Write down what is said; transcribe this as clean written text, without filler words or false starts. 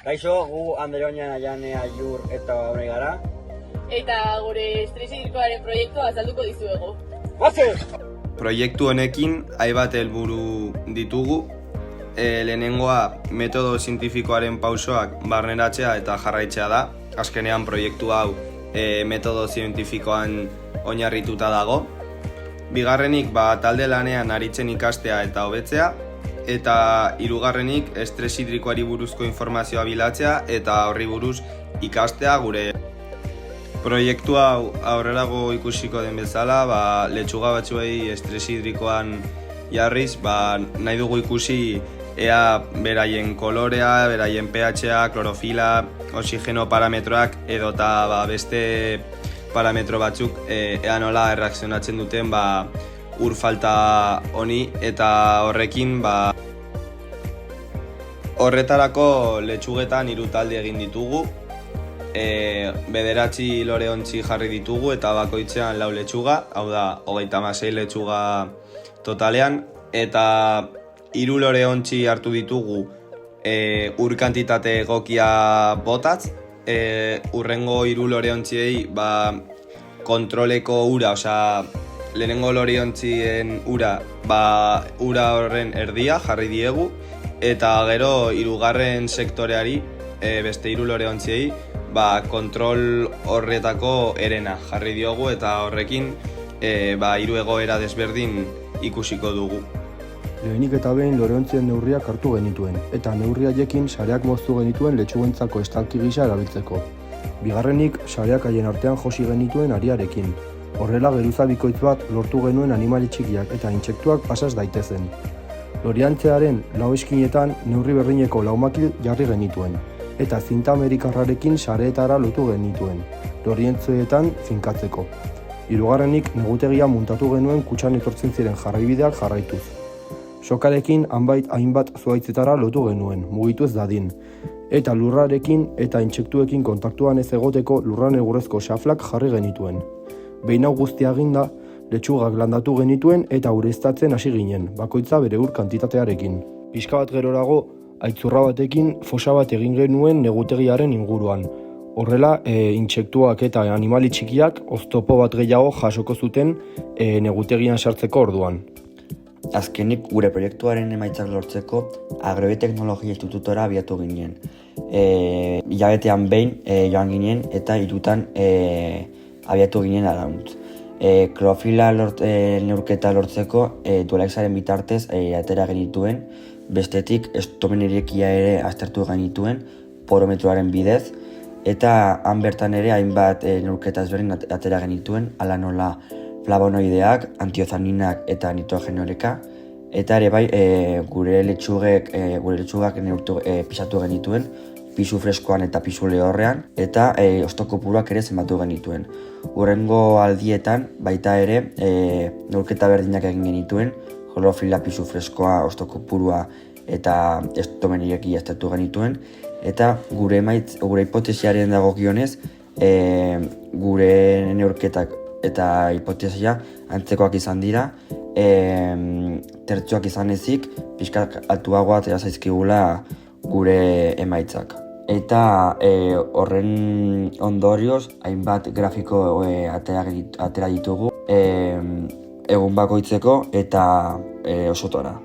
Kaixo, gu Anderoña, Jane, Aiur eta Honei gara. Eta gure estres hidrikoaren proiektua azalduko dizuegu. Goazen! Proiektu honekin hainbat helburu ditugu. Lehenengoa metodo zientifikoaren pausoak barneratzea eta jarraitzea da. Azkenean proiektu hau metodo zientifikoan oinarrituta dago. Bigarrenik talde lanean aritzen ikastea eta hobetzea. Eta hirugarrenik estres hidrikoari buruzko informazioa bilatzea eta horri buruz ikastea gure. Proiektu hau aurrerago ikusiko den bezala, letxuga batzuei estres hidrikoan jarriz, nahi dugu ikusi ea beraien kolorea, beraien pH-a, klorofila, oxigeno parametroak edota beste parametro batzuk ea nola erreakzionatzen duten ur falta honi eta horrekin horretarako letxugetan 3 talde egin ditugu. 9 loreontzi jarri ditugu eta bakoitzean 4 letxuga, hau da 36 letxuga totalean, eta 3 loreontzi hartu ditugu ur kantitate egokia botatz. Urrengo 3 loreontziei kontroleko ura, lehenengo loreontzien ura, ura horren erdia jarri diegu, eta gero 3. sektoreari, beste 3 loreontziei, kontrol horretako erena jarri diogu eta horrekin 3 egoera desberdin ikusiko dugu. Lehenik eta behin loreontzien neurriak hartu genituen, eta neurri haiekin sareak moztu genituen letxugentzako estalki gisa erabiltzeko. Bigarrenik, sareak haien artean josi genituen ariarekin. Horrela geruza bikoitz bat lortu genuen animali txikiak eta intsektuak pasaz daitezen. Loreantzearen 4 eskinetan neurri berdineko 4 makil jarri genituen, eta zinta amerikarrarekin sareetara lotu genituen, loreantzeetan finkatzeko. Hirugarrenik, negutegia muntatu genuen kutxan etortzen ziren jarraibideak jarraituz. Sokarekin hainbat zuhaitzetara lotu genuen, mugitu ez dadin, eta lurrarekin eta intsektuekin kontaktuan ez egoteko lurran egurrezko xaflak jarri genituen. Behin hau guztia eginda, letxugak landatu genituen eta ureztatzen hasi ginen, bakoitza bere ur kantitatearekin. Pixka bat gerorago, aitzurra batekin fosa bat egin genuen negutegiaren inguruan. Horrela, intsektuak eta animali txikiak oztopo bat gehiago jasoko zuten negutegian sartzeko orduan. Azkenik, gure proiektuaren emaitzak lortzeko Agrobioteknologia Institutora abiatu ginen. Hilabetean behin joan ginen eta 3 abiatu ginen arauntz. Klorofila neurketa lortzeko dualexaren bitartez atera genituen, bestetik estomen irekia ere aztertu genituen porometroaren bidez, eta han bertan ere hainbat neurketa ezberdin atera genituen, hala nola flavonoideak, antiozianinak eta nitrogenoreka, eta ere bai gure letxugak pisatu genituen, pisu freskoan eta pisu lehorrean, eta hosto kopuruak ere zenbatu genituen. Hurrengo aldietan baita ere neurketa berdinak egin genituen, klorofila, pisu freskoa, hosto kopurua eta estomen irekia aztertu genituen, eta gure hipotesiaren dagokionez, gure neurketak eta hipotesia antzekoak izan dira, tertxoak izan ezik, pixkat altuagoa atera zaizkigula gure emaitzak. Eta horren ondorioz, hainbat grafiko atera ditugu egun bakoitzeko eta osotora.